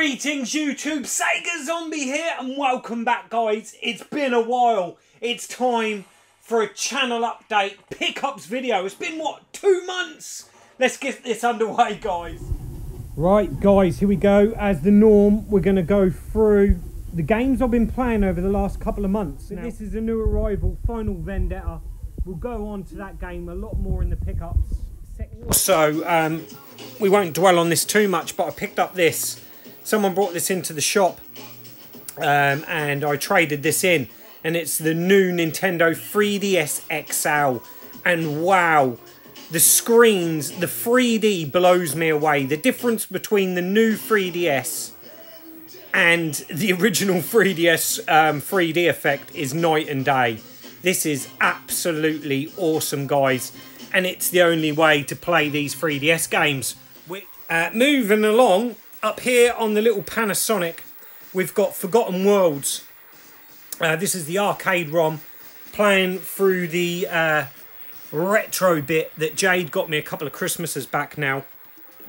Greetings YouTube, Sega Zombie here and welcome back guys. It's been a while. It's time for a channel update pickups video. It's been what, 2 months? Let's get this underway guys. Right guys, here we go. As the norm, we're going to go through the games I've been playing over the last couple of months. Now, this is a new arrival, Final Vendetta. We'll go on to that game a lot more in the pickups section. So we won't dwell on this too much, but I picked up this. Someone brought this into the shop and I traded this in, and it's the new Nintendo 3DS XL. And wow, the screens, the 3D blows me away. The difference between the new 3DS and the original 3DS 3D effect is night and day. This is absolutely awesome guys, and it's the only way to play these 3DS games. Moving along, up here on the little Panasonic, we've got Forgotten Worlds. This is the arcade ROM, playing through the retro bit that Jade got me a couple of Christmases back now.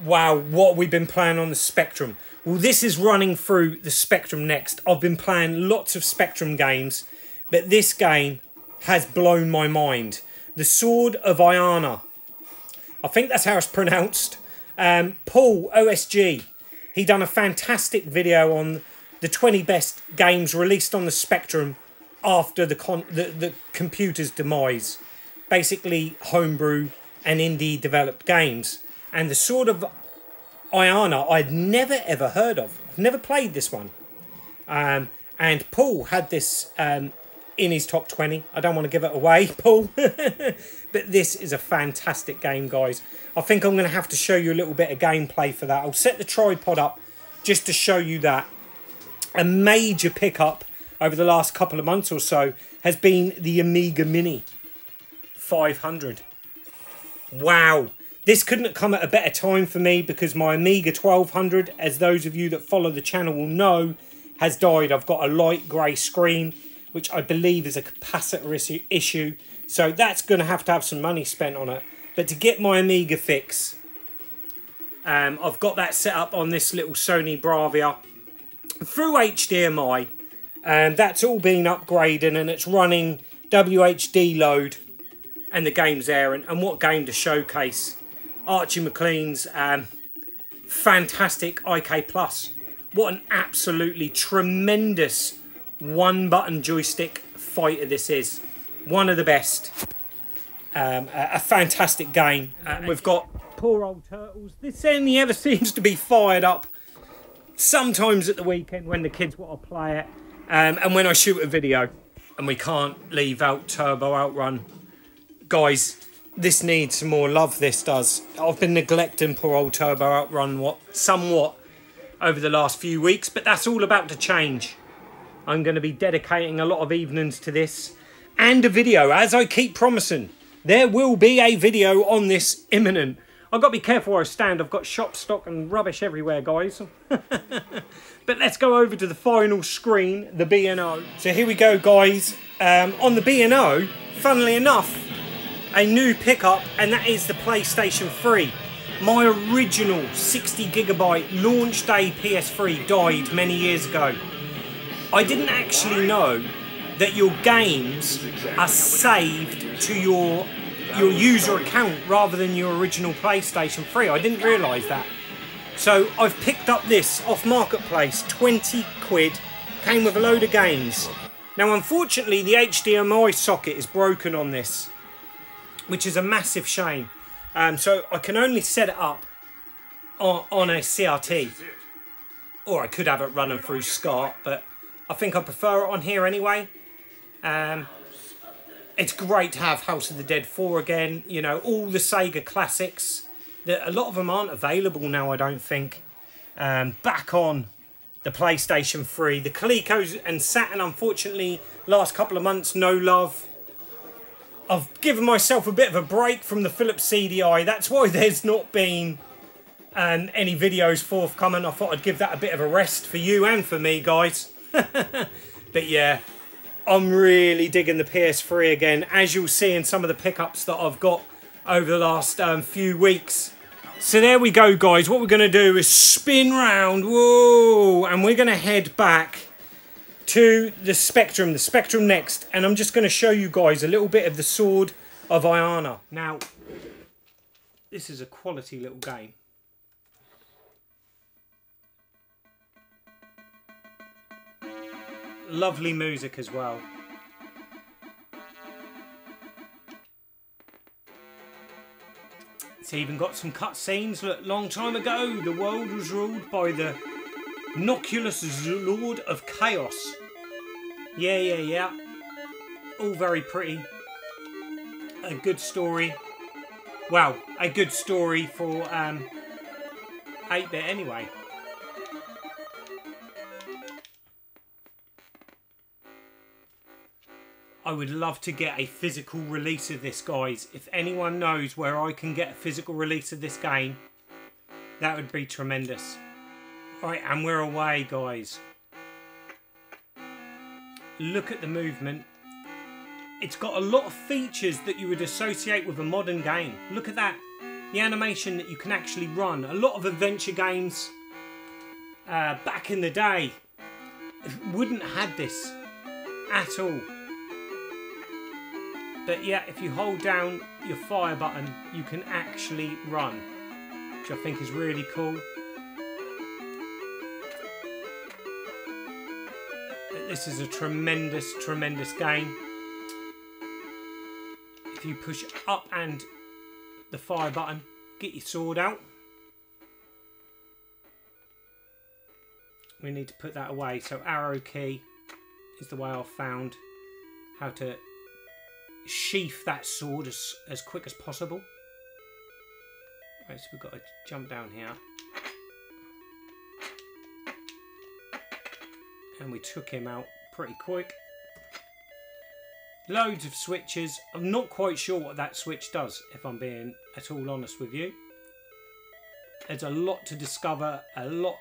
Wow, what we've been playing on the Spectrum. Well, this is running through the Spectrum next. I've been playing lots of Spectrum games, but this game has blown my mind. The Sword of Iana. I think that's how it's pronounced. Paul, O.S.G, he done a fantastic video on the 20 best games released on the Spectrum after the computer's demise. Basically, homebrew and indie developed games. And the Sword of Iana, I'd never ever heard of. I've never played this one. And Paul had this in his top 20. I don't want to give it away, Paul. But this is a fantastic game, guys. I think I'm going to have to show you a little bit of gameplay for that. I'll set the tripod up just to show you that. A major pickup over the last couple of months or so has been the Amiga Mini 500. Wow. This couldn't have come at a better time for me, because my Amiga 1200, as those of you that follow the channel will know, has died. I've got a light grey screen, which I believe is a capacitor issue. So that's going to have some money spent on it. But to get my Amiga fix, I've got that set up on this little Sony Bravia through HDMI. And that's all been upgraded, and it's running WHD load. And the game's there. And what game to showcase. Archie McLean's fantastic IK Plus. What an absolutely tremendous one-button joystick fighter this is. One of the best. A fantastic game. We've got poor old Turtles. This only ever seems to be fired up sometimes at the weekend when the kids want to play it. And when I shoot a video. And we can't leave out Turbo Outrun. Guys, this needs some more love, this does. I've been neglecting poor old Turbo Outrun somewhat over the last few weeks, but that's all about to change. I'm going to be dedicating a lot of evenings to this. And a video, as I keep promising. There will be a video on this imminent. I've got to be careful where I stand. I've got shop stock and rubbish everywhere, guys. But let's go over to the final screen, the B&O. So here we go, guys. On the B&O, funnily enough, a new pickup, and that is the PlayStation 3. My original 60GB launch day PS3 died many years ago. I didn't actually know that your games are saved to your user account rather than your original PlayStation 3. I didn't realise that. So I've picked up this off Marketplace, 20 quid, came with a load of games. Now unfortunately the HDMI socket is broken on this, which is a massive shame. So I can only set it up on a CRT. Or I could have it running through SCART, but I think I prefer it on here anyway. It's great to have House of the Dead 4 again. You know, all the Sega classics. A lot of them aren't available now, I don't think. Back on the PlayStation 3. The Colecos and Saturn, unfortunately, last couple of months, no love. I've given myself a bit of a break from the Philips CDI. That's why there's not been any videos forthcoming. I thought I'd give that a bit of a rest for you and for me, guys. But yeah, I'm really digging the PS3 again. As you'll see in some of the pickups that I've got over the last few weeks. So there we go, guys. What we're going to do is spin round, whoa, and we're going to head back to the Spectrum next, and I'm just going to show you guys a little bit of the Sword of Iana. Now, this is a quality little game. Lovely music as well. It's even got some cutscenes. Look, long time ago, the world was ruled by the Noculus Lord of Chaos. Yeah. All very pretty. A good story. Well, a good story for 8-bit anyway. I would love to get a physical release of this, guys. If anyone knows where I can get a physical release of this game, that would be tremendous. Right, and we're away, guys. Look at the movement. It's got a lot of features that you would associate with a modern game. Look at that. The animation that you can actually run. A lot of adventure games back in the day wouldn't have had this at all. But yeah, if you hold down your fire button, you can actually run, which I think is really cool. This is a tremendous, tremendous game. If you push up and the fire button, get your sword out. We need to put that away. So arrow key is the way I've found how to sheath that sword as quick as possible. Right, so we've got to jump down here. And we took him out pretty quick. Loads of switches. I'm not quite sure what that switch does, if I'm being at all honest with you. There's a lot to discover, a lot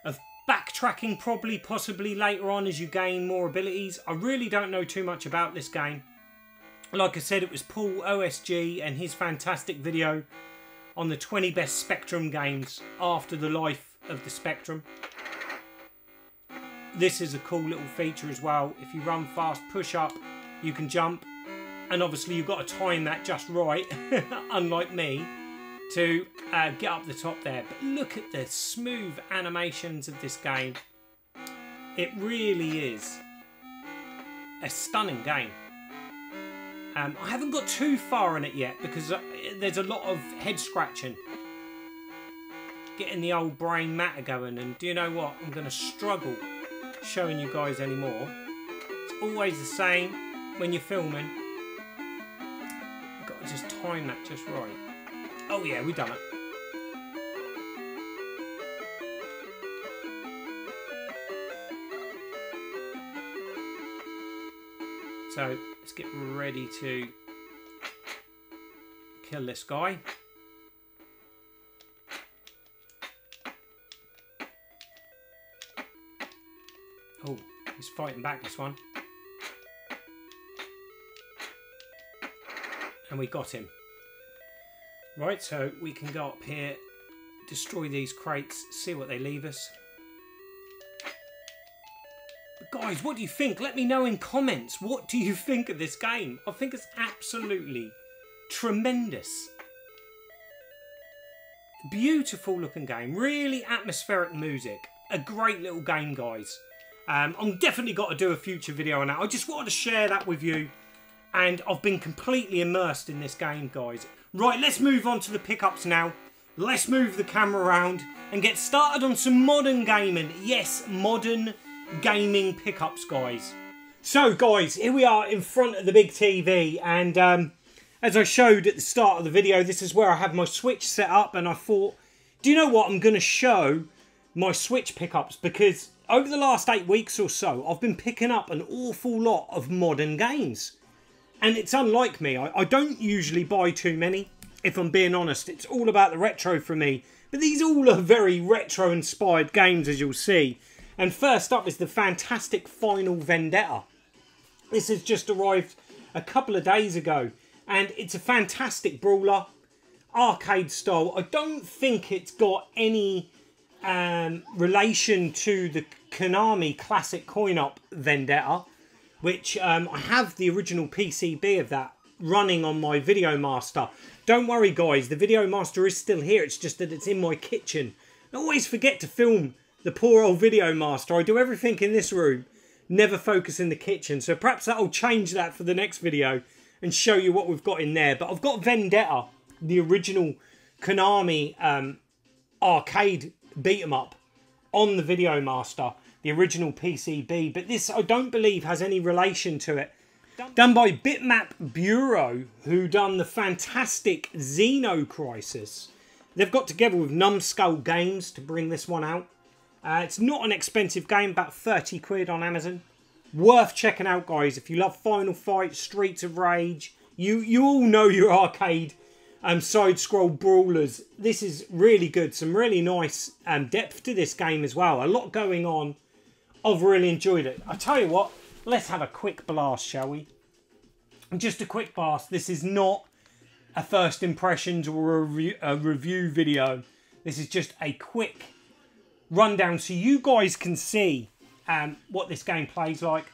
of backtracking probably, possibly later on as you gain more abilities. I really don't know too much about this game. Like I said, it was Paul O.S.G. and his fantastic video on the 20 best Spectrum games after the life of the Spectrum. This is a cool little feature as well. If you run fast, push up, you can jump. And obviously you've got to time that just right, unlike me, to get up the top there. But look at the smooth animations of this game. It really is a stunning game. I haven't got too far in it yet because there's a lot of head scratching. Getting the old brain matter going, and do you know what? I'm going to struggle showing you guys anymore. It's always the same when you're filming. You've got to just time that just right. Oh yeah, we've done it. So let's get ready to kill this guy. Oh, he's fighting back, this one. And we got him. Right, so we can go up here, destroy these crates, see what they leave us. But guys, what do you think? Let me know in comments. What do you think of this game? I think it's absolutely tremendous. Beautiful looking game. Really atmospheric music. A great little game, guys. I'm definitely got to do a future video on that. I just wanted to share that with you. And I've been completely immersed in this game, guys. Right, let's move on to the pickups now. Let's move the camera around and get started on some modern gaming. Yes, modern gaming pickups, guys. So, guys, here we are in front of the big TV. And as I showed at the start of the video, this is where I have my Switch set up. And I thought, do you know what? I'm going to show my Switch pickups because over the last 8 weeks or so, I've been picking up an awful lot of modern games. And it's unlike me. I don't usually buy too many, if I'm being honest. It's all about the retro for me. But these all are very retro-inspired games, as you'll see. And first up is the fantastic Final Vendetta. This has just arrived a couple of days ago. And it's a fantastic brawler. arcade style. I don't think it's got any relation to the Konami classic coin-op Vendetta, which I have the original PCB of that running on my Video Master. Don't worry guys, the Video Master is still here, it's just that it's in my kitchen. I always forget to film the poor old Video Master. I do everything in this room, never focus in the kitchen, so perhaps that'll change that for the next video and show you what we've got in there. But I've got Vendetta, the original Konami arcade beat 'em up on the Video Master, the original PCB, but this I don't believe has any relation to it. Done by Bitmap Bureau, who done the fantastic Xeno Crisis. They've got together with Numbskull Games to bring this one out. It's not an expensive game, about 30 quid on Amazon. Worth checking out, guys. If you love Final Fight, Streets of Rage, you all know your arcade side-scroll brawlers. This is really good. Some really nice depth to this game as well. A lot going on. I've really enjoyed it. I tell you what, let's have a quick blast, shall we? Just a quick blast. This is not a first impressions or a review video. This is just a quick rundown so you guys can see what this game plays like.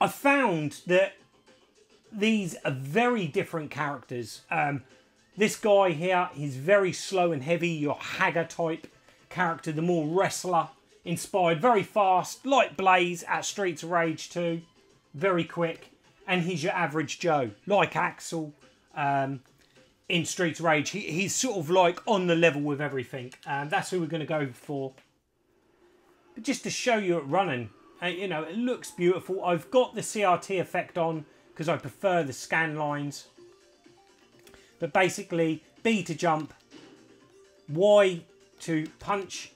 I found that these are very different characters. This guy here, he's very slow and heavy, your Hagger type character, the more wrestler inspired, very fast, like Blaze at Streets of Rage 2, very quick, and he's your average Joe, like Axel in Streets of Rage. He's sort of like on the level with everything, that's who we're going to go for. But just to show you it running, you know, it looks beautiful. I've got the CRT effect on because I prefer the scan lines. But basically, B to jump, Y to punch.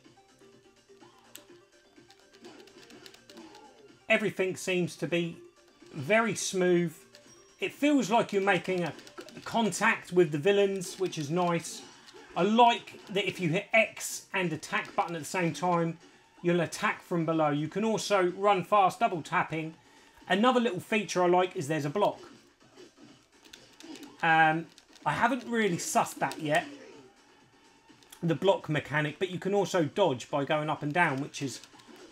Everything seems to be very smooth. It feels like you're making a contact with the villains, which is nice. I like that if you hit X and attack button at the same time, you'll attack from below. You can also run fast, double tapping. Another little feature I like is there's a block. I haven't really sussed that yet, the block mechanic, but you can also dodge by going up and down, which is,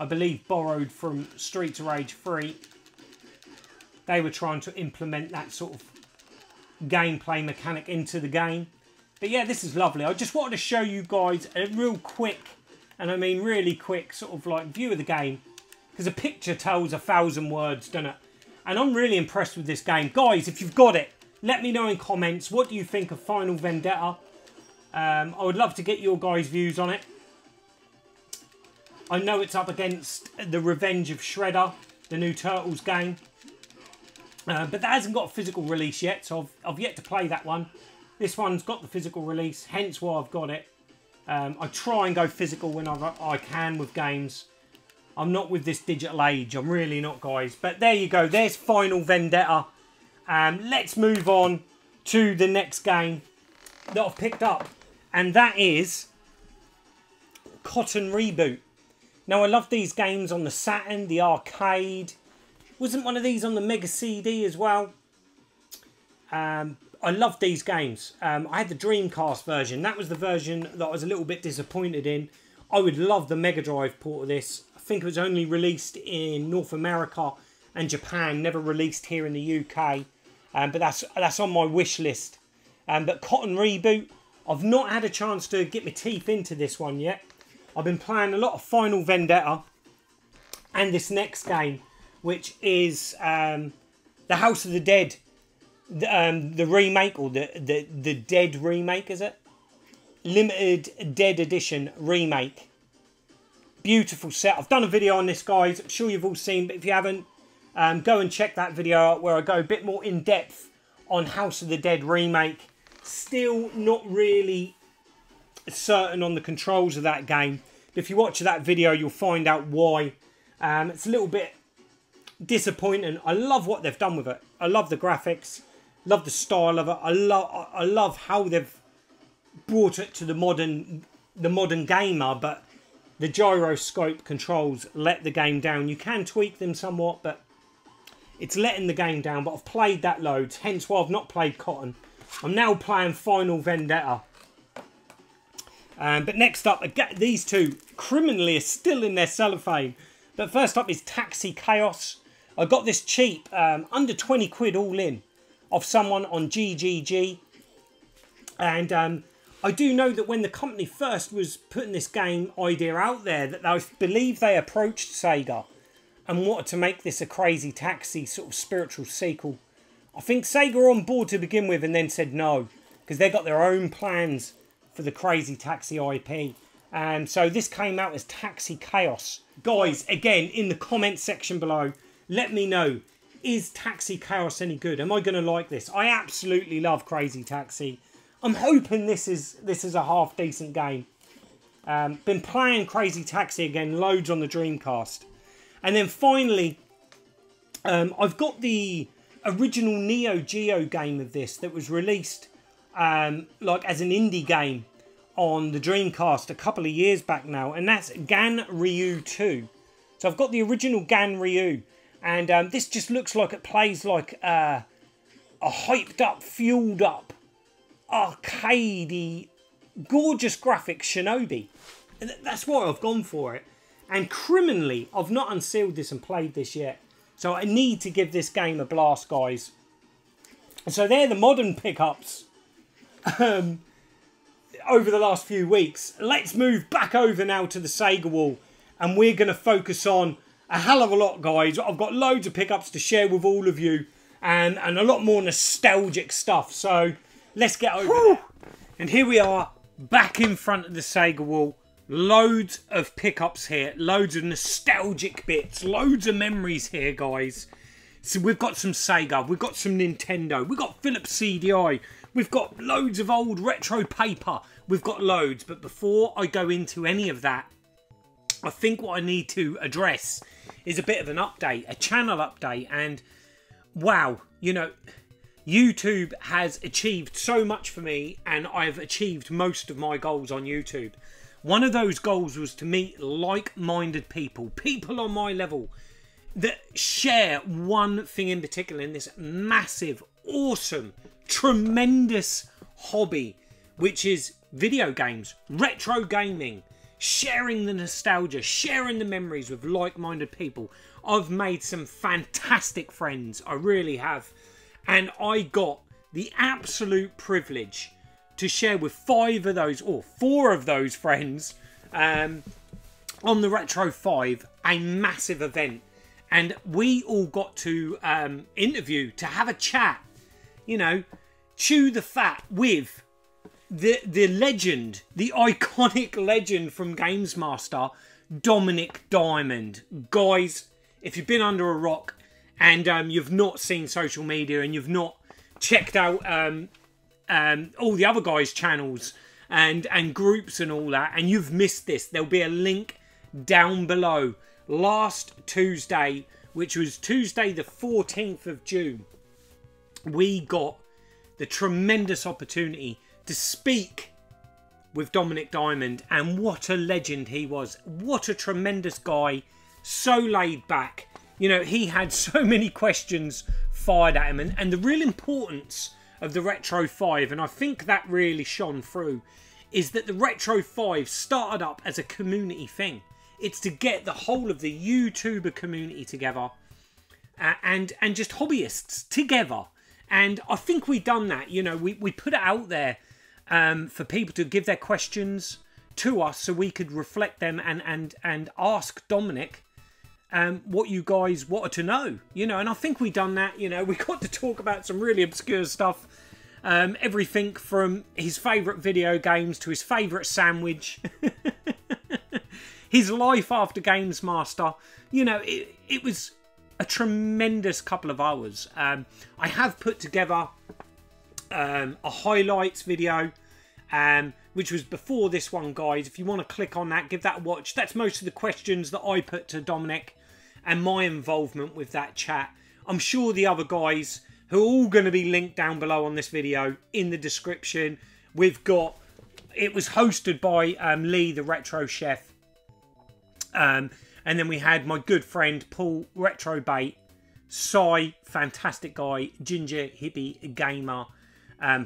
I believe, borrowed from Streets of Rage 3. They were trying to implement that sort of gameplay mechanic into the game. But yeah, this is lovely. I just wanted to show you guys a real quick, and I mean really quick, sort of like view of the game. Because a picture tells 1,000 words, doesn't it? And I'm really impressed with this game. Guys, if you've got it, let me know in comments. What do you think of Final Vendetta? I would love to get your guys' views on it. I know it's up against The Revenge of Shredder, the new Turtles game. But that hasn't got a physical release yet, so I've yet to play that one. This one's got the physical release, hence why I've got it. I try and go physical whenever I can with games. I'm not with this digital age, I'm really not, guys. But there you go, there's Final Vendetta. Let's move on to the next game that I've picked up. And that is Cotton Reboot. Now, I love these games on the Saturn, the arcade. Wasn't one of these on the Mega CD as well? I love these games. I had the Dreamcast version. That was the version that I was a little bit disappointed in. I would love the Mega Drive port of this. I think it was only released in North America and Japan, never released here in the UK. But that's on my wish list. But Cotton Reboot, I've not had a chance to get my teeth into this one yet. I've been playing a lot of Final Vendetta and this next game, which is the House of the Dead, the remake, or the Dead remake, is it? Limited Dead Edition remake. Beautiful set. I've done a video on this, guys. I'm sure you've all seen, but if you haven't, go and check that video out where I go a bit more in depth on House of the Dead remake. Still not really certain on the controls of that game. But if you watch that video, you'll find out why. It's a little bit disappointing. I love what they've done with it. I love the graphics, love the style of it. I love how they've brought it to the modern gamer, but the gyroscope controls let the game down. You can tweak them somewhat, but it's letting the game down. But I've played that loads, hence why I've not played Cotton. I'm now playing Final Vendetta. But next up, these two criminally are still in their cellophane. But first up is Taxi Chaos. I got this cheap, under 20 quid all in, off someone on GGG. And I do know that when the company first was putting this game idea out there, that I believe they approached Sega and wanted to make this a Crazy Taxi sort of spiritual sequel. I think Sega were on board to begin with and then said no, because they got their own plans for the Crazy Taxi IP. So this came out as Taxi Chaos. Guys, again, in the comment section below, let me know, is Taxi Chaos any good? Am I going to like this? I absolutely love Crazy Taxi. I'm hoping this is a half decent game. Been playing Crazy Taxi again, loads on the Dreamcast. And then finally, I've got the original Neo Geo game of this that was released like as an indie game on the Dreamcast a couple of years back now, and that's Gan Ryu 2. So I've got the original Gan Ryu, and this just looks like it plays like a hyped up, fueled up, arcadey, gorgeous graphics Shinobi. And that's why I've gone for it. And criminally, I've not unsealed this and played this yet. So I need to give this game a blast, guys. So they're the modern pickups over the last few weeks. Let's move back over now to the Sega wall. And we're going to focus on a hell of a lot, guys. I've got loads of pickups to share with all of you. And a lot more nostalgic stuff. So let's get over there. And here we are, back in front of the Sega wall. Loads of pickups here, loads of nostalgic bits, loads of memories here, guys. So we've got some Sega, we've got some Nintendo, we've got Philips CDI, we've got loads of old retro paper, we've got loads. But before I go into any of that, I think what I need to address is a bit of an update, a channel update. And wow, you know, YouTube has achieved so much for me, and I've achieved most of my goals on YouTube. One of those goals was to meet like-minded people, people on my level that share one thing in particular in this massive, awesome, tremendous hobby, which is video games, retro gaming, sharing the nostalgia, sharing the memories with like-minded people. I've made some fantastic friends, I really have. And I got the absolute privilege to share with 5 of those, or 4 of those friends, on the Retro 5, a massive event. And we all got to interview, to have a chat, you know, chew the fat with the legend, the iconic legend from Games Master, Dominik Diamond. Guys, if you've been under a rock and you've not seen social media and you've not checked out all the other guys' channels and groups and all that, and you've missed this, there'll be a link down below. Last Tuesday, which was Tuesday the 14th of June, we got the tremendous opportunity to speak with Dominik Diamond, and what a legend he was. What a tremendous guy, so laid back. You know, he had so many questions fired at him, and the real importance of the Retro 5, and I think that really shone through, is that the Retro 5 started up as a community thing. It's to get the whole of the YouTuber community together, and just hobbyists together. And I think we've done that. You know, we put it out there for people to give their questions to us, so we could reflect them and ask Dominik what you guys wanted to know, you know. And I think we done that. You know, we got to talk about some really obscure stuff, everything from his favourite video games to his favourite sandwich, his life after Games Master. You know, it was a tremendous couple of hours. I have put together a highlights video, which was before this one, guys. If you want to click on that, give that a watch. That's most of the questions that I put to Dominik and my involvement with that chat. I'm sure the other guys, who are all going to be linked down below on this video in the description. We've got, it was hosted by Lee, the Retro Chef. And then we had my good friend Paul, Retro Bait, Sai, fantastic guy, Ginger, Hippy, Gamer,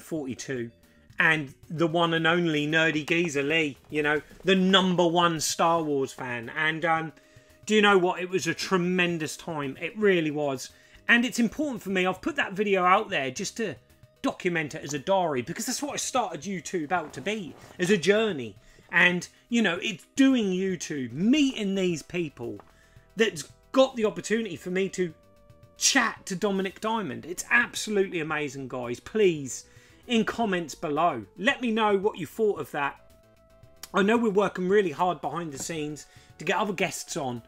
42. And the one and only Nerdy Geezer Lee, you know, the #1 Star Wars fan. And do you know what? It was a tremendous time. It really was. And it's important for me. I've put that video out there just to document it as a diary, because that's what I started YouTube out to be, as a journey. And, you know, it's doing YouTube, meeting these people that's got the opportunity for me to chat to Dominik Diamond. It's absolutely amazing, guys. Please, in comments below, let me know what you thought of that. I know we're working really hard behind the scenes to get other guests on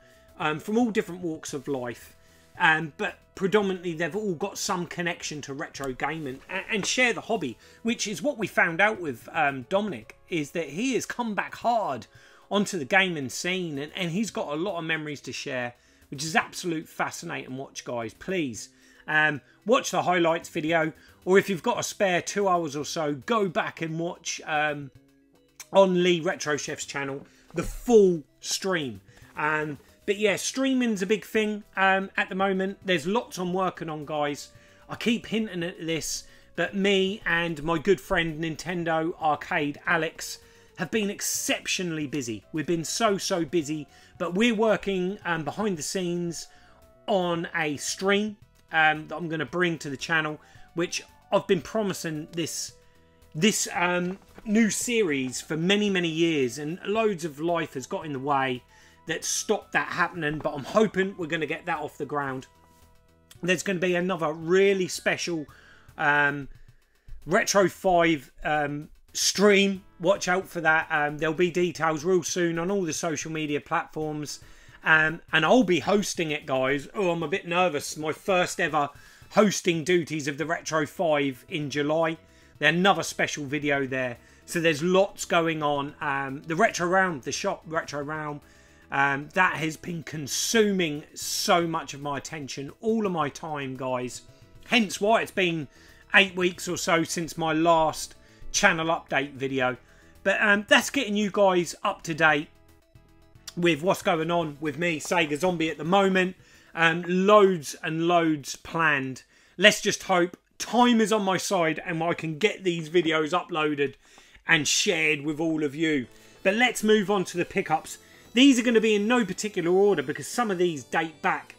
from all different walks of life. But predominantly they've all got some connection to retro gaming and share the hobby, which is what we found out with Dominik, is that he has come back hard onto the gaming scene, and he's got a lot of memories to share, which is absolute fascinating watch, guys. Please watch the highlights video, or if you've got a spare 2 hours or so, go back and watch on Lee Retro Chef's channel the full stream. But yeah, streaming's a big thing at the moment. There's lots I'm working on, guys. I keep hinting at this, but me and my good friend Nintendo Arcade Alex have been exceptionally busy. We've been so busy, but we're working behind the scenes on a stream that I'm going to bring to the channel, which I've been promising this new series for many years, and loads of life has got in the way that stopped that happening, but I'm hoping we're going to get that off the ground. There's going to be another really special Retro 5 stream. Watch out for that. There'll be details real soon on all the social media platforms, and I'll be hosting it, guys. Oh, I'm a bit nervous. My first ever hosting duties of the Retro 5 in July. There's another special video there, so there's lots going on. The Retro Realm, the shop Retro Realm, that has been consuming so much of my attention, all of my time, guys. Hence why it's been 8 weeks or so since my last channel update video. But that's getting you guys up to date with what's going on with me, Sega Zombie, at the moment. Loads and loads planned. Let's just hope time is on my side and I can get these videos uploaded and shared with all of you. But let's move on to the pickups. These are going to be in no particular order, because some of these date back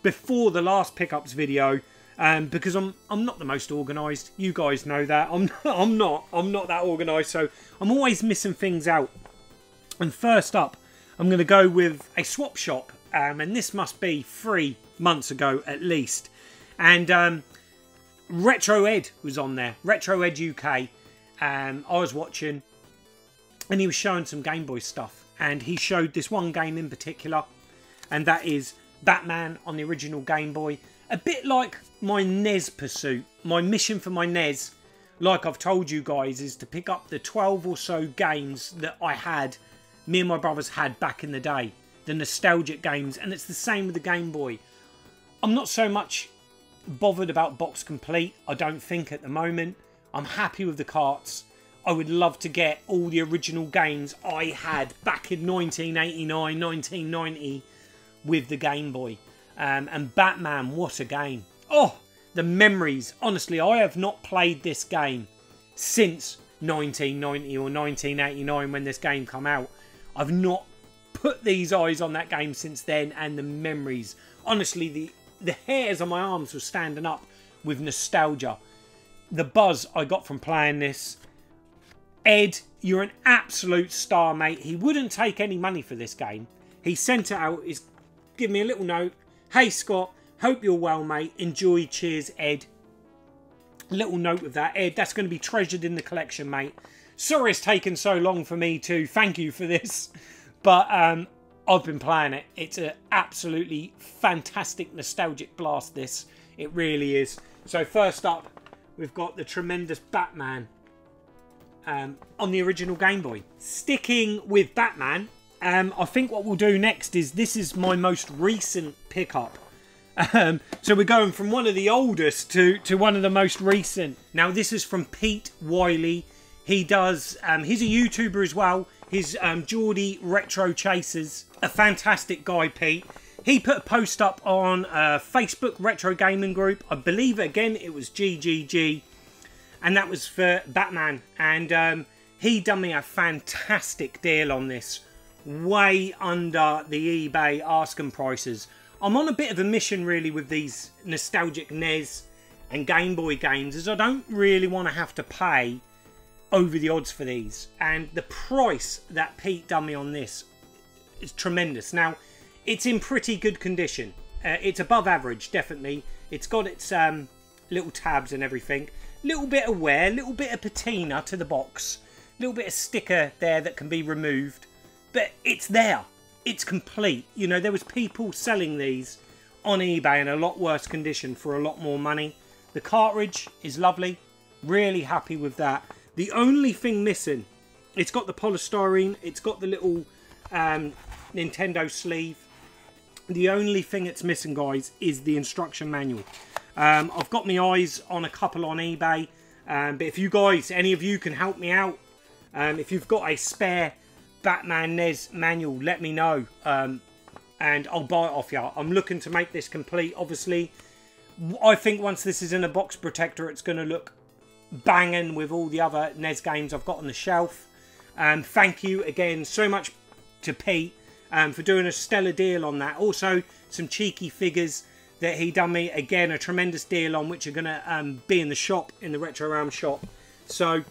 before the last pickups video. Because I'm not the most organised. You guys know that. I'm not that organised, so I'm always missing things out. And first up, I'm going to go with a swap shop, and this must be 3 months ago at least. And Retro Ed was on there. Retro Ed UK. I was watching, and he was showing some Game Boy stuff. And he showed this one game in particular, and that is Batman on the original Game Boy. A bit like my NES pursuit. My mission for my NES, like I've told you guys, is to pick up the 12 or so games that me and my brothers had back in the day. The nostalgic games, and it's the same with the Game Boy. I'm not so much bothered about box complete, I don't think, at the moment. I'm happy with the carts. I would love to get all the original games I had back in 1989, 1990 with the Game Boy. And Batman, what a game. Oh, the memories. Honestly, I have not played this game since 1990 or 1989 when this game came out. I've not put these eyes on that game since then, and the memories. Honestly, the hairs on my arms were standing up with nostalgia. The buzz I got from playing this. Ed, you're an absolute star, mate. He wouldn't take any money for this game. He sent it out. He's given me a little note. Hey, Scott. Hope you're well, mate. Enjoy. Cheers, Ed. A little note of that. Ed, that's going to be treasured in the collection, mate. Sorry it's taken so long for me to thank you for this. But I've been playing it. It's an absolutely fantastic nostalgic blast, this. It really is. So first up, we've got the tremendous Batman. On the original Game Boy. Sticking with Batman, I think what we'll do next is, this is my most recent pickup. So we're going from one of the oldest to one of the most recent. Now this is from Pete Wiley. He does, he's a YouTuber as well. His Geordie Retro Chasers. A fantastic guy, Pete. He put a post up on Facebook Retro Gaming Group. I believe, again, it was GGG. and that was for Batman. And he done me a fantastic deal on this, way under the eBay asking prices. I'm on a bit of a mission really with these nostalgic NES and Game Boy games, as I don't really want to have to pay over the odds for these. And the price that Pete done me on this is tremendous. Now, it's in pretty good condition. It's above average, definitely. It's got its little tabs and everything. Little bit of wear, little bit of patina to the box. Little bit of sticker there that can be removed. But it's there. It's complete. You know, there was people selling these on eBay in a lot worse condition for a lot more money. The cartridge is lovely. Really happy with that. The only thing missing, it's got the polystyrene. It's got the little Nintendo sleeve. The only thing it's missing, guys, is the instruction manual. I've got my eyes on a couple on eBay. But if you guys, any of you can help me out, if you've got a spare Batman NES manual, let me know. And I'll buy it off you. I'm looking to make this complete, obviously. I think once this is in a box protector, it's going to look banging with all the other NES games I've got on the shelf. Thank you again so much to Pete for doing a stellar deal on that. Also, some cheeky figures that he done me. Again, a tremendous deal on, which are going to be in the shop, in the Retro Realm shop. So,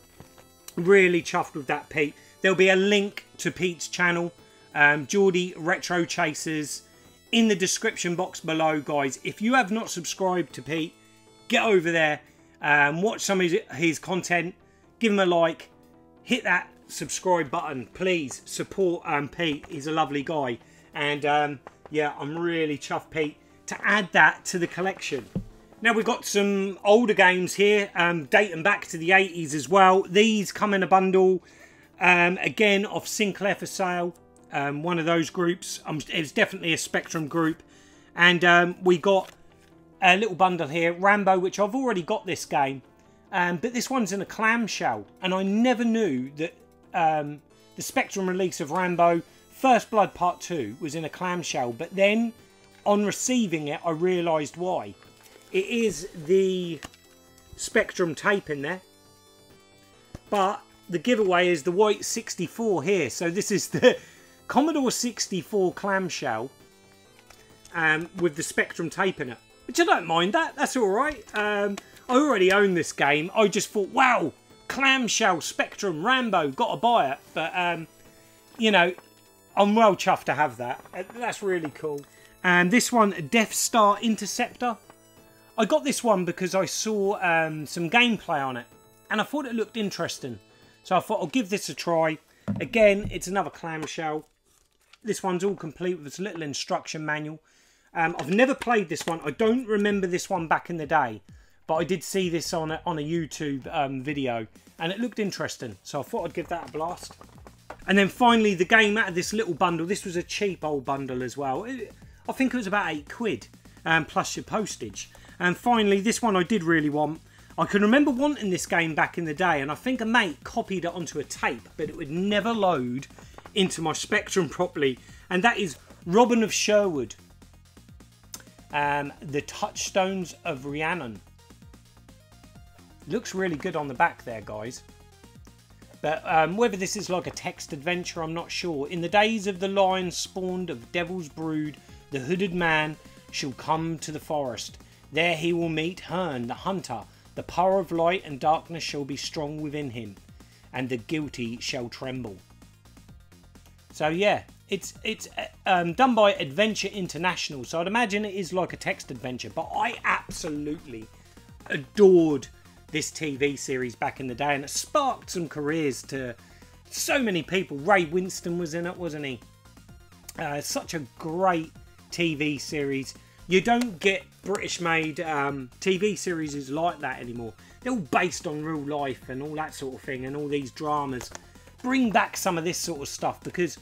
really chuffed with that, Pete. There'll be a link to Pete's channel, Geordie Retro Chasers, in the description box below, guys. If you have not subscribed to Pete, get over there, watch some of his content, give him a like, hit that subscribe button, please. Support Pete. He's a lovely guy. And yeah, I'm really chuffed, Pete, to add that to the collection. Now we've got some older games here, dating back to the 80s as well. These come in a bundle, again, of Sinclair for Sale. One of those groups. It's definitely a Spectrum group. And we got a little bundle here, Rambo, which I've already got this game. But this one's in a clamshell. And I never knew that the Spectrum release of Rambo First Blood Part 2 was in a clamshell. But then, on receiving it, I realised why. It is the Spectrum tape in there. But the giveaway is the white 64 here. So this is the Commodore 64 clamshell with the Spectrum tape in it. Which I don't mind that. That's alright. I already own this game. I just thought, wow, clamshell, Spectrum, Rambo, gotta buy it. But, you know, I'm well chuffed to have that. That's really cool. And this one, Death Star Interceptor. I got this one because I saw some gameplay on it. And I thought it looked interesting. So I thought I'll give this a try. Again, it's another clamshell. This one's all complete with its little instruction manual. I've never played this one. I don't remember this one back in the day. But I did see this on a YouTube video. And it looked interesting. So I thought I'd give that a blast. And then finally, the game out of this little bundle. This was a cheap old bundle as well. I think it was about £8 plus your postage. And finally, this one I did really want. I can remember wanting this game back in the day, and I think a mate copied it onto a tape, but it would never load into my Spectrum properly. And that is Robin of Sherwood. The Touchstones of Rhiannon. Looks really good on the back there, guys. But whether this is like a text adventure, I'm not sure. In the days of the lion spawned of devil's brood, the hooded man shall come to the forest. There he will meet Herne, the hunter. The power of light and darkness shall be strong within him, and the guilty shall tremble. So yeah, it's done by Adventure International, so I'd imagine it is like a text adventure. But I absolutely adored this TV series back in the day, and it sparked some careers to so many people. Ray Winston was in it, wasn't he? Such a great TV series. You don't get British-made TV series like that anymore. They're all based on real life and all that sort of thing, and all these dramas. Bring back some of this sort of stuff, because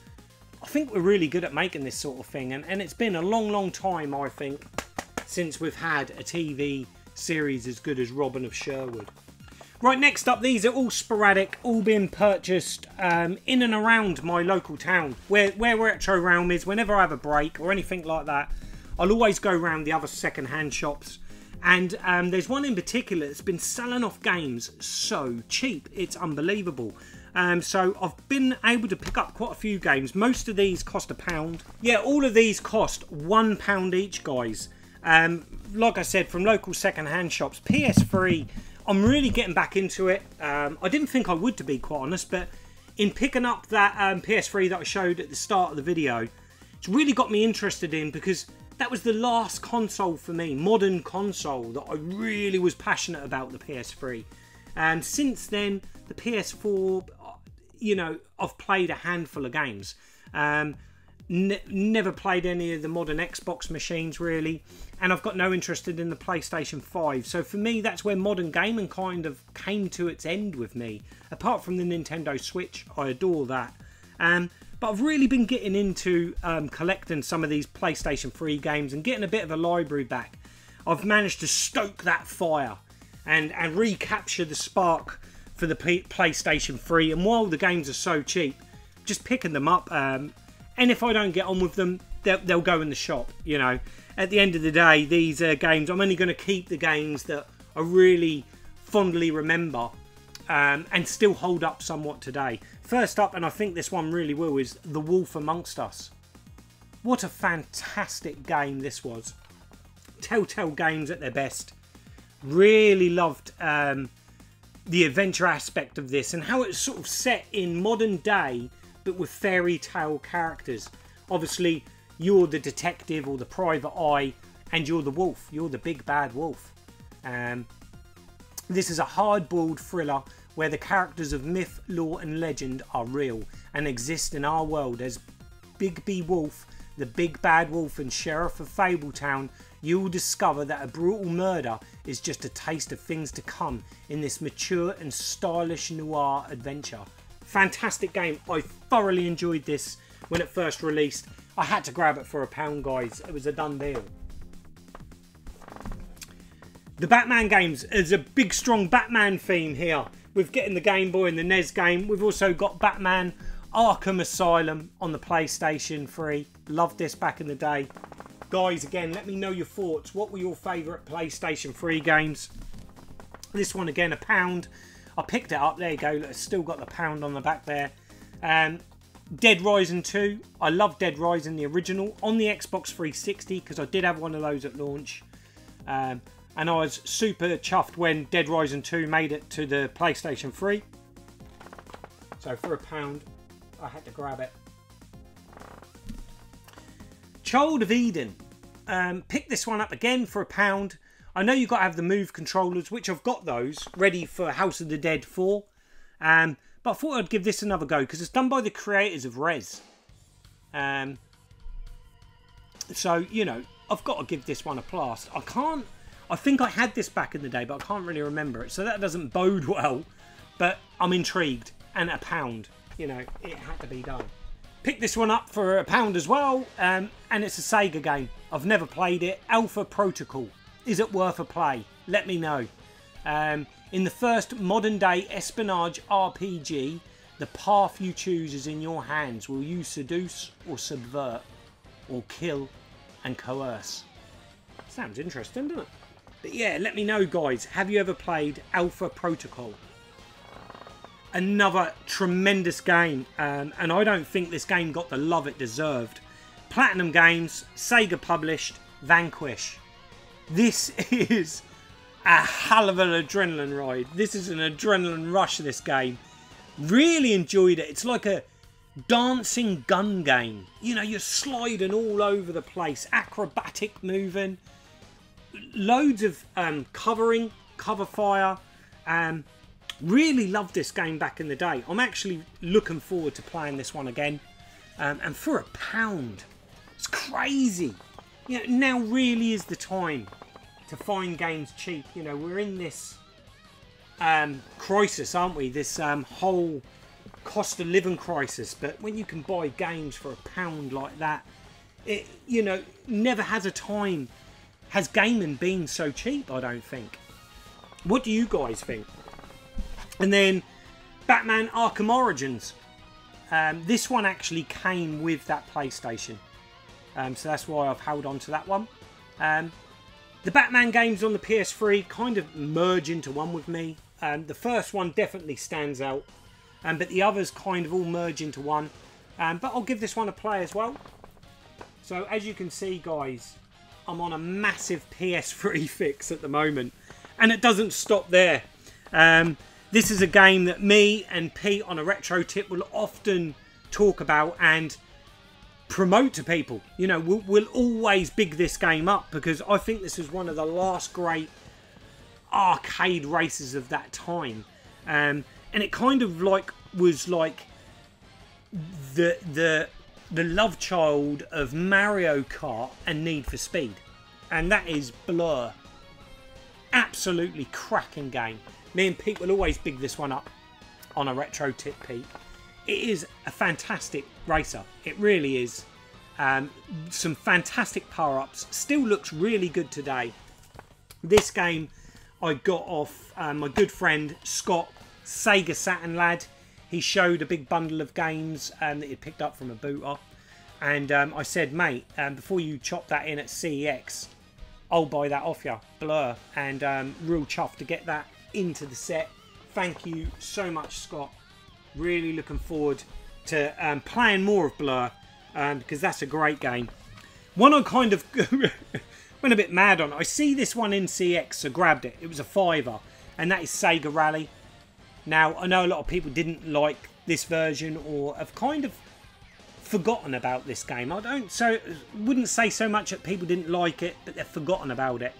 I think we're really good at making this sort of thing. And it's been a long, long time, I think, since we've had a TV series as good as Robin of Sherwood. Right, next up, these are all sporadic, all being purchased in and around my local town. Where Retro Realm is, whenever I have a break or anything like that, I'll always go around the other second-hand shops And there's one in particular that's been selling off games so cheap. It's unbelievable. So I've been able to pick up quite a few games. Most of these cost £1. Yeah, all of these cost £1 each, guys. Like I said, from local second-hand shops. PS3, I'm really getting back into it. I didn't think I would, to be quite honest, but in picking up that PS3 that I showed at the start of the video, it's really got me interested in, because that was the last console for me, modern console, that I really was passionate about, the PS3. And since then, the PS4, you know, I've played a handful of games. Never played any of the modern Xbox machines, really. And I've got no interest in the PlayStation 5. So for me, that's where modern gaming kind of came to its end with me. Apart from the Nintendo Switch, I adore that. But I've really been getting into collecting some of these PlayStation 3 games and getting a bit of a library back. I've managed to stoke that fire and recapture the spark for the PlayStation 3. And while the games are so cheap, just picking them up. And if I don't get on with them, they'll go in the shop, you know. At the end of the day, these games, I'm only going to keep the games that I really fondly remember and still hold up somewhat today. First up, and I think this one really will, is The Wolf Amongst Us. What a fantastic game this was. Telltale Games at their best. Really loved the adventure aspect of this and how it's sort of set in modern day, but with fairy tale characters. Obviously, you're the detective or the private eye, and you're the wolf. You're the big bad wolf. This is a hard-boiled thriller where the characters of myth, lore and legend are real and exist in our world. As Bigby Wolf, the big bad wolf and sheriff of Fabletown, you will discover that a brutal murder is just a taste of things to come in this mature and stylish noir adventure. Fantastic game. I thoroughly enjoyed this when it first released. I had to grab it for £1, guys. It was a done deal. The Batman games. There's a big strong Batman theme here. With getting the Game Boy and the NES game. We've also got Batman Arkham Asylum on the PlayStation 3. Loved this back in the day. Guys, again, let me know your thoughts. What were your favourite PlayStation 3 games? This one, again, £1. I picked it up. There you go. It's still got the £1 on the back there. Dead Rising 2. I love Dead Rising, the original, on the Xbox 360, because I did have one of those at launch. And I was super chuffed when Dead Rising 2 made it to the PlayStation 3. So for £1, I had to grab it. Child of Eden. Pick this one up again for £1. I know you've got to have the Move controllers, which I've got those ready for House of the Dead 4. But I thought I'd give this another go because it's done by the creators of Rez. So, you know, I've got to give this one a blast. I think I had this back in the day, but I can't really remember it. So that doesn't bode well. But I'm intrigued. And £1. You know, it had to be done. Picked this one up for £1 as well. And it's a Sega game. I've never played it. Alpha Protocol. Is it worth a play? Let me know. In the first modern day espionage RPG, the path you choose is in your hands. Will you seduce or subvert? Or kill and coerce? Sounds interesting, doesn't it? But yeah, let me know, guys. Have you ever played Alpha Protocol? Another tremendous game. And I don't think this game got the love it deserved. Platinum Games, Sega published, Vanquish. This is a hell of an adrenaline ride. This is an adrenaline rush, this game. Really enjoyed it. It's like a dancing gun game. You know, you're sliding all over the place. Acrobatic moving. Loads of cover fire. Really loved this game back in the day. I'm actually looking forward to playing this one again. And for £1, it's crazy. You know, now really is the time to find games cheap. You know, we're in this crisis, aren't we? This whole cost of living crisis. But when you can buy games for £1 like that, it, you know, never has a time has gaming been so cheap, I don't think. What do you guys think? And then Batman Arkham Origins. This one actually came with that PlayStation. So that's why I've held on to that one. The Batman games on the PS3 kind of merge into one with me. The first one definitely stands out, but the others kind of all merge into one. But I'll give this one a play as well. So as you can see, guys, I'm on a massive PS3 fix at the moment, and it doesn't stop there. This is a game that me and Pete on a retro tip will often talk about and promote to people. You know, we'll always big this game up because I think this is one of the last great arcade races of that time, and it kind of like was like the love child of Mario Kart and Need for Speed, and that is Blur. Absolutely cracking game. Me and Pete will always big this one up on a retro tip, Pete. It is a fantastic racer. It really is. Some fantastic power-ups. Still looks really good today. This game I got off my good friend Scott, Sega Saturn lad. He showed a big bundle of games that he'd picked up from a booter. And I said, mate, before you chop that in at CEX, I'll buy that off you, Blur. And real chuffed to get that into the set. Thank you so much, Scott. Really looking forward to playing more of Blur, because that's a great game. One I kind of went a bit mad on. I see this one in CX, so grabbed it. It was a $5, and that is Sega Rally. Now, I know a lot of people didn't like this version or have kind of forgotten about this game. Wouldn't say so much that people didn't like it, but they've forgotten about it.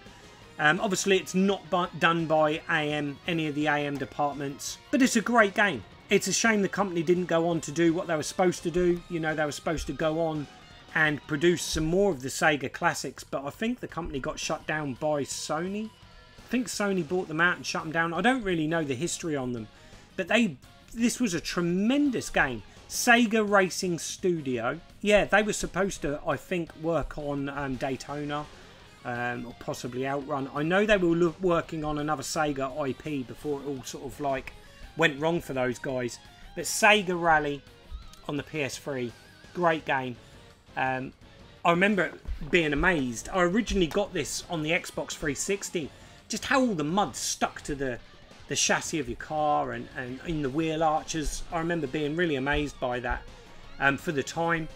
Obviously, it's not done by AM, any of the AM departments, but it's a great game. It's a shame the company didn't go on to do what they were supposed to do. You know, they were supposed to go on and produce some more of the Sega classics, but I think the company got shut down by Sony. I think Sony bought them out and shut them down. I don't really know the history on them, but this was a tremendous game. Sega Racing Studio. Yeah, they were supposed to, I think, work on Daytona or possibly Outrun. I know they were working on another Sega IP before it all sort of like went wrong for those guys. But Sega Rally on the PS3, great game. I remember being amazed. I originally got this on the Xbox 360. Just how all the mud stuck to the chassis of your car and in the wheel arches. I remember being really amazed by that for the time.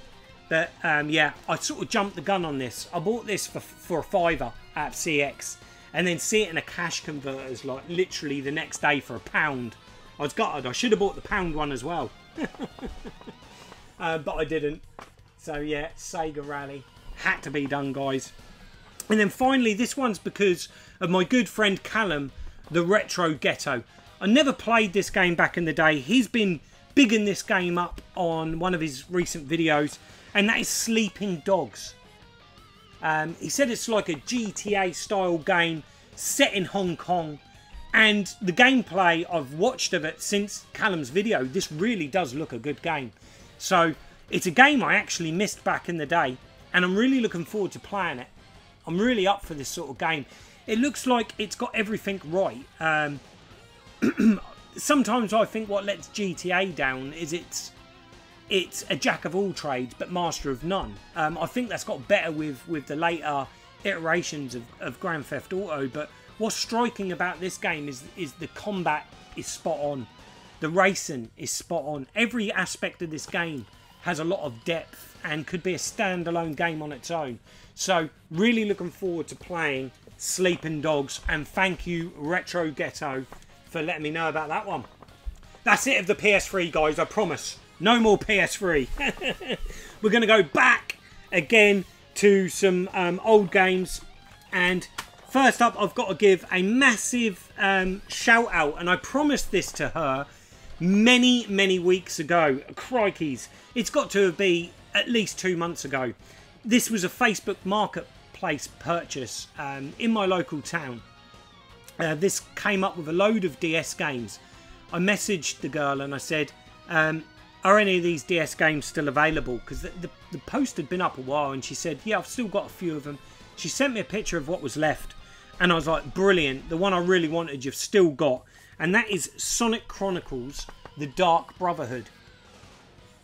But yeah, I sort of jumped the gun on this. I bought this for a $5 at CX, and then see it in a cash converters like literally the next day for £1. I was gutted. I should have bought the £1 one as well. But I didn't. So yeah, Sega Rally. Had to be done, guys. And then finally, this one's because of my good friend Callum, the Retro Ghetto. I never played this game back in the day. He's been bigging this game up on one of his recent videos, and that is Sleeping Dogs. He said it's like a GTA style game set in Hong Kong, and the gameplay I've watched of it since Callum's video, this really does look a good game. So it's a game I actually missed back in the day, and I'm really looking forward to playing it. I'm really up for this sort of game. It looks like it's got everything right. Sometimes I think what lets GTA down is it's a jack of all trades but master of none. I think that's got better with the later iterations of Grand Theft Auto, but what's striking about this game is the combat is spot on. The racing is spot on. Every aspect of this game has a lot of depth and could be a standalone game on its own. So really looking forward to playing Sleeping Dogs, and thank you Retro Ghetto for letting me know about that one. That's it of the PS3, guys, I promise. No more PS3. We're going to go back again to some old games, and first up I've got to give a massive shout out, and I promised this to her many weeks ago. Crikeys, it's got to be at least 2 months ago. This was a Facebook Marketplace purchase in my local town. This came up with a load of DS games. I messaged the girl and I said, are any of these DS games still available? Because the post had been up a while, and she said, yeah, I've still got a few of them. She sent me a picture of what was left, and I was like, brilliant, the one I really wanted you've still got, and that is Sonic Chronicles The Dark Brotherhood.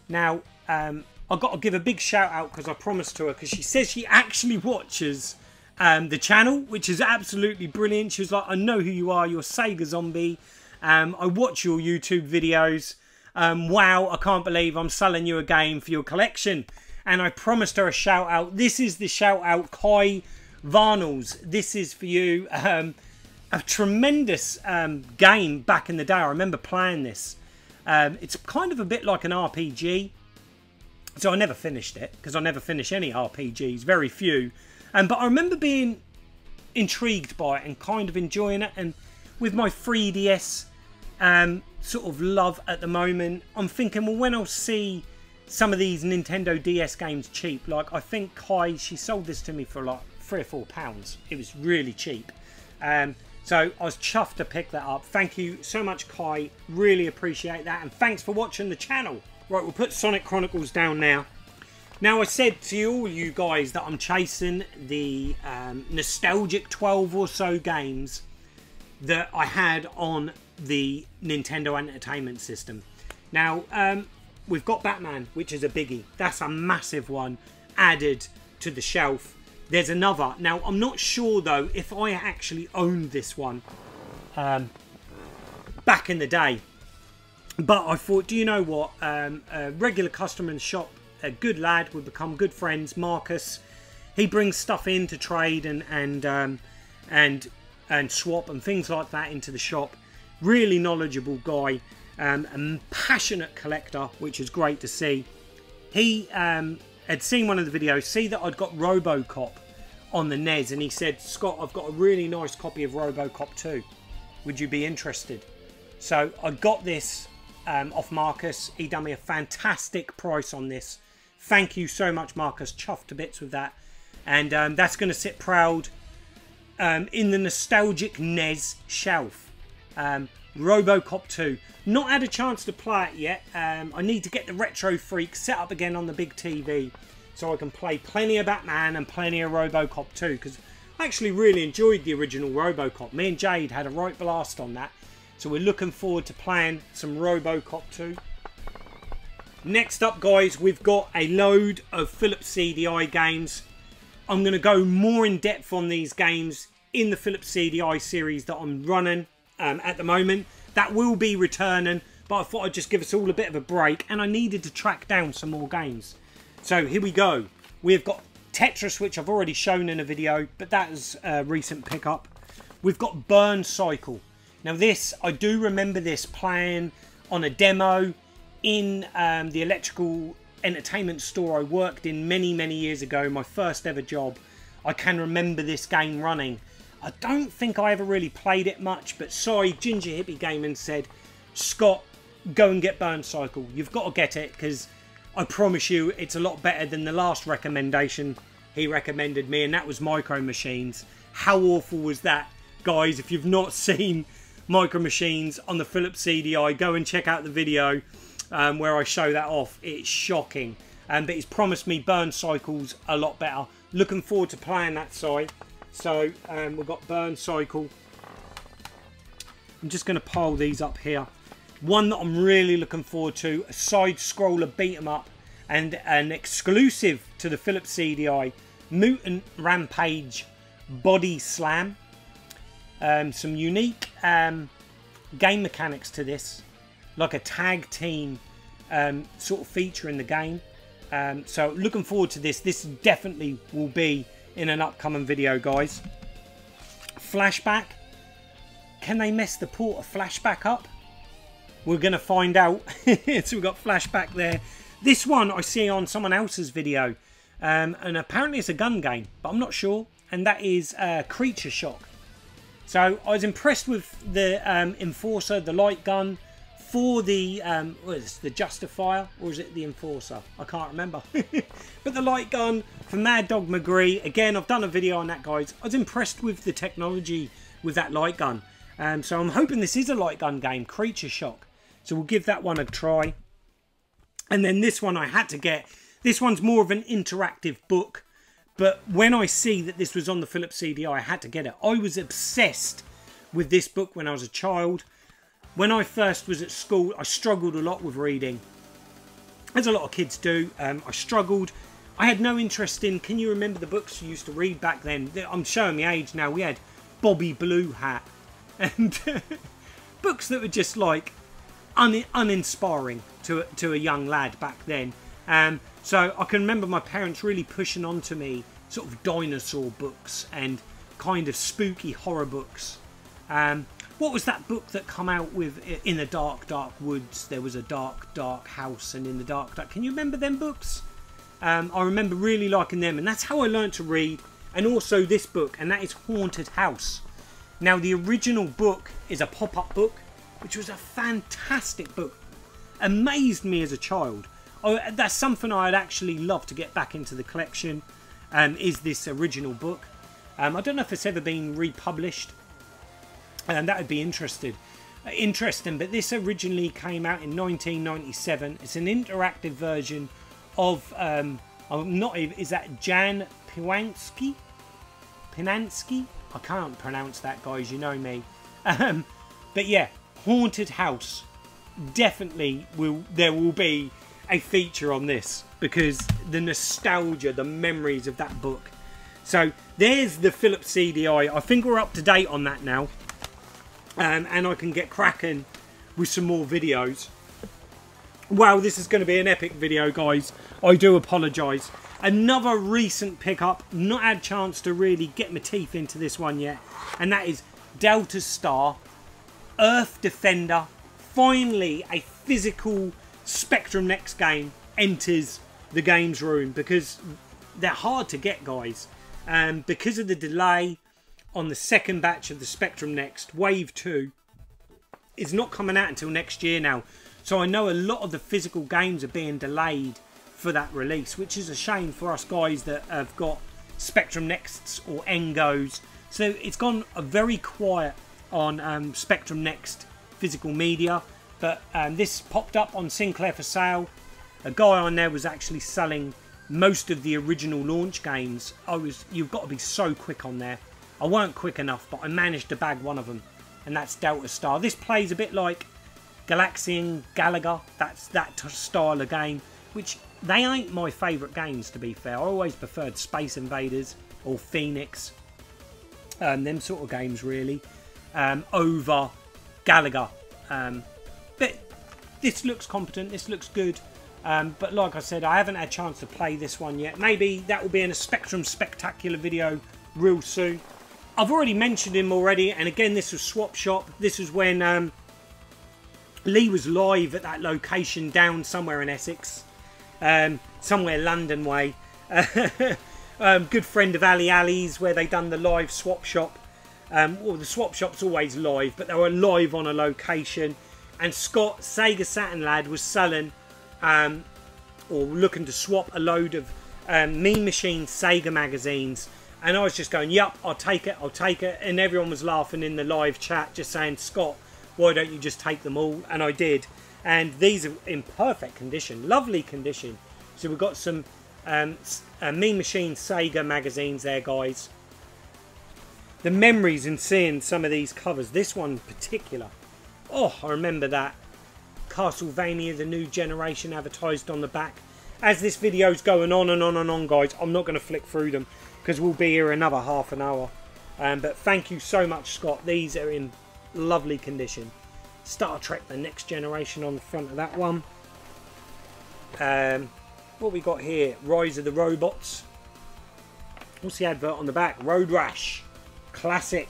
Now, I've got to give a big shout out because I promised to her, because she says she actually watches the channel, which is absolutely brilliant. She was like, I know who you are, you're Sega Zombie. I watch your YouTube videos. Wow, I can't believe I'm selling you a game for your collection. And I promised her a shout out. This is the shout out, Kai Varnals. This is for you. A tremendous game back in the day. I remember playing this. It's kind of a bit like an RPG. So I never finished it, because I never finish any RPGs, very few. But I remember being intrigued by it and kind of enjoying it. And with my 3DS sort of love at the moment, I'm thinking, well, when I'll see some of these Nintendo DS games cheap, like I think Kai, she sold this to me for like £3 or £4. It was really cheap. So I was chuffed to pick that up. Thank you so much, Kai. Really appreciate that. And thanks for watching the channel. Right, we'll put Sonic Chronicles down now. Now, I said to all you guys that I'm chasing the nostalgic 12 or so games that I had on the Nintendo Entertainment System. Now, we've got Batman, which is a biggie. That's a massive one added to the shelf. There's another. Now, I'm not sure, though, if I actually owned this one back in the day. But I thought, do you know what? A regular customer in the shop, a good lad, we've become good friends, Marcus. He brings stuff in to trade and swap and things like that into the shop. Really knowledgeable guy, a passionate collector, which is great to see. He had seen one of the videos, see that I'd got RoboCop on the NES, and he said, Scott, I've got a really nice copy of RoboCop 2. Would you be interested? So I got this off Marcus. He done me a fantastic price on this. Thank you so much, Marcus. Chuffed to bits with that. And that's going to sit proud in the nostalgic NES shelf. RoboCop 2. Not had a chance to play it yet. I need to get the Retro Freak set up again on the big TV so I can play plenty of Batman and plenty of RoboCop 2, because I actually really enjoyed the original RoboCop. Me and Jade had a right blast on that. So we're looking forward to playing some RoboCop 2. Next up, guys, we've got a load of Philips CDI games. I'm going to go more in depth on these games in the Philips CDI series that I'm running at the moment. That will be returning, but I thought I'd just give us all a bit of a break, and I needed to track down some more games. So here we go. We've got Tetris, which I've already shown in a video, but that is a recent pickup. We've got Burn Cycle. Now this, I do remember this playing on a demo in the electrical entertainment store I worked in many, many years ago, my first ever job. I can remember this game running. I don't think I ever really played it much, but sorry, Ginger Hippy Gaming said, Scott, go and get Burn Cycle. You've got to get it, because I promise you it's a lot better than the last recommendation he recommended me, and that was Micro Machines. How awful was that? Guys, if you've not seen Micro Machines on the Philips CDI, go and check out the video where I show that off. It's shocking. But he's promised me Burn Cycle's a lot better. Looking forward to playing that side. So we've got Burn Cycle. I'm just going to pile these up here. One that I'm really looking forward to, a side-scroller beat-em-up and an exclusive to the Philips CDI, Mutant Rampage Body Slam. Some unique game mechanics to this, like a tag team sort of feature in the game. So looking forward to this. This definitely will be in an upcoming video, guys. Flashback. Can they mess the port of Flashback up? We're going to find out. So we've got Flashback there. This one I see on someone else's video. And apparently it's a gun game, but I'm not sure. And that is Creature Shock. So I was impressed with the Enforcer, the light gun, for the, what is this, the Justifier, or is it the Enforcer? I can't remember. But the light gun for Mad Dog McGree. Again, I've done a video on that, guys. I was impressed with the technology with that light gun. So I'm hoping this is a light gun game, Creature Shock. So we'll give that one a try. And then this one I had to get. This one's more of an interactive book. But when I see that this was on the Philips CDI, I had to get it. I was obsessed with this book when I was a child. When I first was at school, I struggled a lot with reading. As a lot of kids do. I struggled. I had no interest in, can you remember the books you used to read back then? I'm showing my age now. We had Bobby Blue Hat and books that were just like uninspiring to a young lad back then. So I can remember my parents really pushing onto me sort of dinosaur books and kind of spooky horror books. What was that book that come out with In the Dark, Dark Woods? There was a dark, dark house, and in the dark, dark... Can you remember them books? I remember really liking them, and that's how I learned to read. And also this book, and that is Haunted House. Now, the original book is a pop-up book, which was a fantastic book. Amazed me as a child. That's something I'd actually love to get back into the collection, is this original book. I don't know if it's ever been republished, and that would be interesting, but this originally came out in 1997. It's an interactive version of is that Jan Pinansky? I can't pronounce that, guys, you know me. But yeah, Haunted House. Definitely there will be a feature on this, because the nostalgia, the memories of that book. So there's the Philips CDI. I think we're up to date on that now, and I can get cracking with some more videos. Wow, this is going to be an epic video, guys. I do apologise. Another recent pickup. Not had a chance to really get my teeth into this one yet, and that is Delta Star Earth Defender. Finally, a physical Spectrum Next game enters the games room, because they're hard to get, guys. Because of the delay on the second batch of the Spectrum Next, Wave 2 is not coming out until next year now. So I know a lot of the physical games are being delayed for that release, which is a shame for us guys that have got Spectrum Nexts or Engos. So it's gone very quiet on Spectrum Next physical media. But this popped up on Sinclair for sale. A guy on there was actually selling most of the original launch games. You've got to be so quick on there. I weren't quick enough, but I managed to bag one of them, and that's Delta Star. This plays a bit like Galaxian Galaga. That's that style of game, which they ain't my favourite games, to be fair. I always preferred Space Invaders or Phoenix, them sort of games really, over Galaga. But this looks competent, this looks good. But like I said, I haven't had a chance to play this one yet. Maybe that will be in a Spectrum Spectacular video real soon. I've already mentioned him already, and again, this was Swap Shop. This was when Lee was live at that location down somewhere in Essex, somewhere London way. Good friend of Ali Ali's, where they done the live Swap Shop. Well, the Swap Shop's always live, but they were live on a location. And Scott, Sega Saturn lad, was selling or looking to swap a load of Mean Machine Sega magazines. And I was just going, yup, I'll take it, I'll take it. And everyone was laughing in the live chat, just saying, Scott, why don't you just take them all? And I did. And these are in perfect condition, lovely condition. So we've got some Mean Machine Sega magazines there, guys. The memories in seeing some of these covers, this one in particular. Oh, I remember that. Castlevania, the new generation advertised on the back. As this video's going on and on and on, guys, I'm not going to flick through them, because we'll be here another half an hour. But thank you so much, Scott. These are in lovely condition. Star Trek The Next Generation on the front of that one. What we got here? Rise of the Robots. What's the advert on the back? Road Rash. Classic.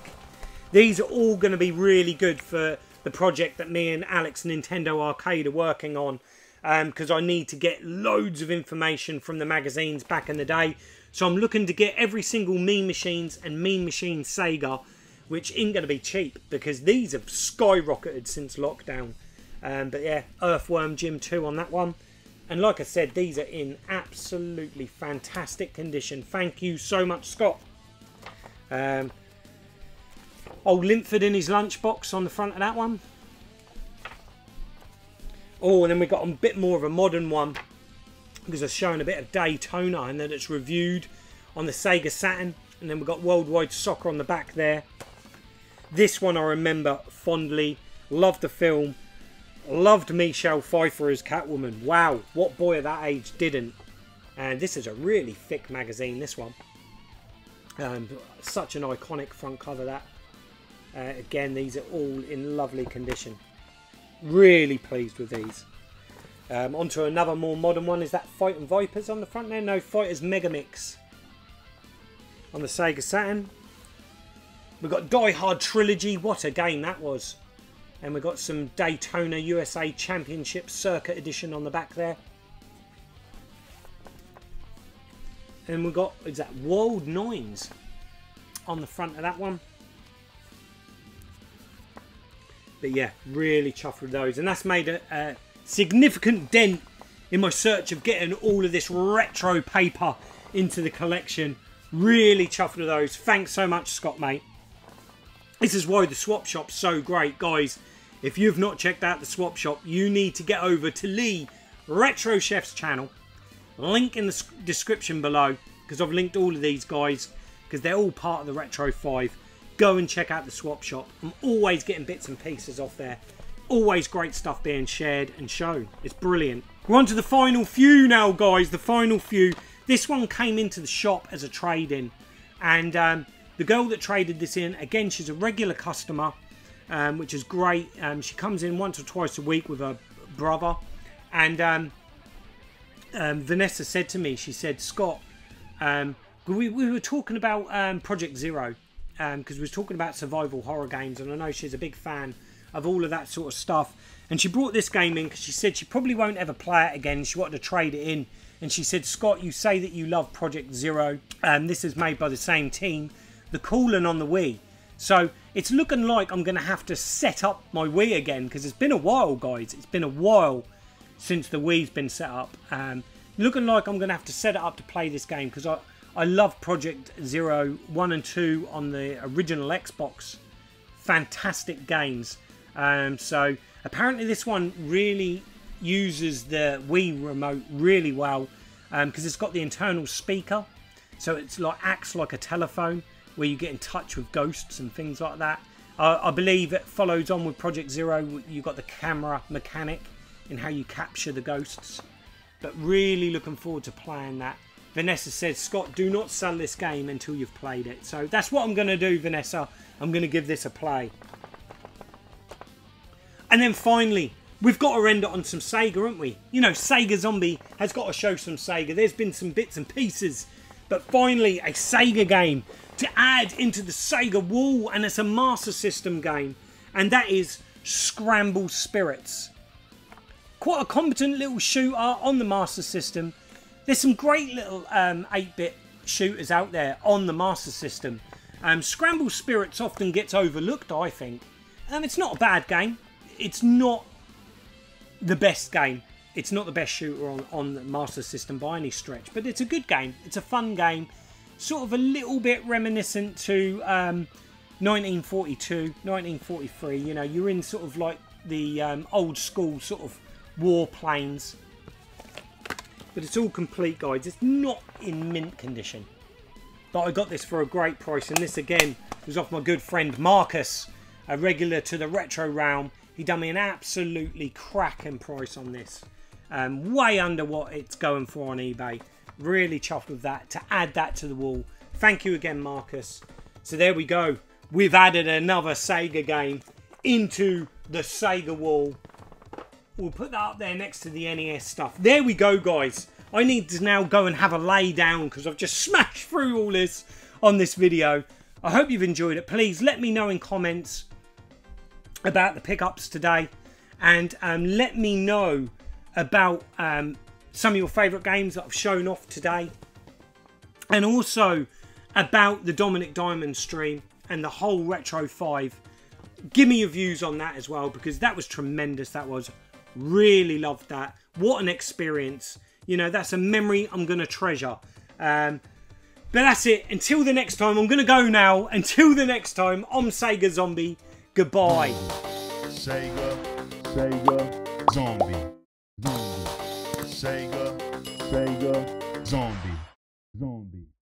These are all going to be really good for the project that me and Alex Nintendo Arcade are working on. Because I need to get loads of information from the magazines back in the day. So I'm looking to get every single Mean Machines and Mean Machine Sega, which ain't going to be cheap, because these have skyrocketed since lockdown. But yeah, Earthworm Jim 2 on that one. And like I said, these are in absolutely fantastic condition. Thank you so much, Scott. Old Linford in his lunchbox on the front of that one. Oh, and then we got a bit more of a modern one, because it's showing a bit of Daytona, and then it's reviewed on the Sega Saturn. And then we've got Worldwide Soccer on the back there. This one I remember fondly. Loved the film. Loved Michelle Pfeiffer as Catwoman. Wow, what boy at that age didn't? And this is a really thick magazine, this one. Such an iconic front cover, that. Again, these are all in lovely condition. Really pleased with these. Onto another more modern one. Is that Fighting Vipers on the front there? No, Fighters Megamix on the Sega Saturn. We've got Die Hard Trilogy. What a game that was. And we've got some Daytona USA Championship Circuit Edition on the back there. And we've got, is that World Nines on the front of that one. But yeah, really chuffed with those. And that's made a significant dent in my search of getting all of this retro paper into the collection. Really chuffed with those. Thanks so much, Scott, mate. This is why the swap shop's so great, guys. If you've not checked out the swap shop, you need to get over to Lee Retro Chef's channel. Link in the description below, because I've linked all of these guys, because they're all part of the Retro 5. Go and check out the swap shop. I'm always getting bits and pieces off there. Always great stuff being shared and shown. It's brilliant. We're on to the final few now, guys. The final few. This one came into the shop as a trade-in. And the girl that traded this in, again, she's a regular customer, which is great. She comes in once or twice a week with her brother. And Vanessa said to me, she said, Scott, we were talking about Project Zero, because we were talking about survival horror games, and I know she's a big fan of all of that sort of stuff. And she brought this game in because she said she probably won't ever play it again. She wanted to trade it in. And she said, Scott, you say that you love Project Zero. This is made by the same team, the Coolin on the Wii. So it's looking like I'm going to have to set up my Wii again, because it's been a while, guys. It's been a while since the Wii's been set up. Looking like I'm going to have to set it up to play this game, because I love Project Zero 1 and 2 on the original Xbox. Fantastic games. So apparently this one really uses the Wii remote really well, because it's got the internal speaker, so it's like acts like a telephone where you get in touch with ghosts and things like that. I believe it follows on with Project Zero. You've got the camera mechanic in how you capture the ghosts, but really looking forward to playing that. Vanessa says, Scott, do not sell this game until you've played it. So that's what I'm going to do, Vanessa. I'm going to give this a play. And then finally, we've got to end it on some Sega, haven't we? You know, Sega Zombie has got to show some Sega. There's been some bits and pieces, but finally a Sega game to add into the Sega wall, and it's a Master System game, and that is Scramble Spirits. Quite a competent little shooter on the Master System. There's some great little 8-bit shooters out there on the Master System. Scramble Spirits often gets overlooked, I think. It's not a bad game. It's not the best game. It's not the best shooter on the Master System by any stretch, but it's a good game. It's a fun game. Sort of a little bit reminiscent to 1942, 1943. You know, you're in sort of like the old school sort of warplanes. But it's all complete, guys. It's not in mint condition. But I got this for a great price. And this, again, was off my good friend Marcus, a regular to the Retro Realm. He done me an absolutely cracking price on this. Way under what it's going for on eBay. Really chuffed with that, to add that to the wall. Thank you again, Marcus. So there we go. We've added another Sega game into the Sega wall. We'll put that up there next to the NES stuff. There we go, guys. I need to now go and have a lay down, because I've just smashed through all this on this video. I hope you've enjoyed it. Please let me know in comments about the pickups today, and let me know about some of your favourite games that I've shown off today, and also about the Dominik Diamond stream and the whole Retro 5. Give me your views on that as well, because that was tremendous. That was really loved that. What an experience. You know, that's a memory I'm going to treasure. But that's it. Until the next time, I'm going to go now. Until the next time, I'm Sega Zombie. Goodbye. Sega Zombie.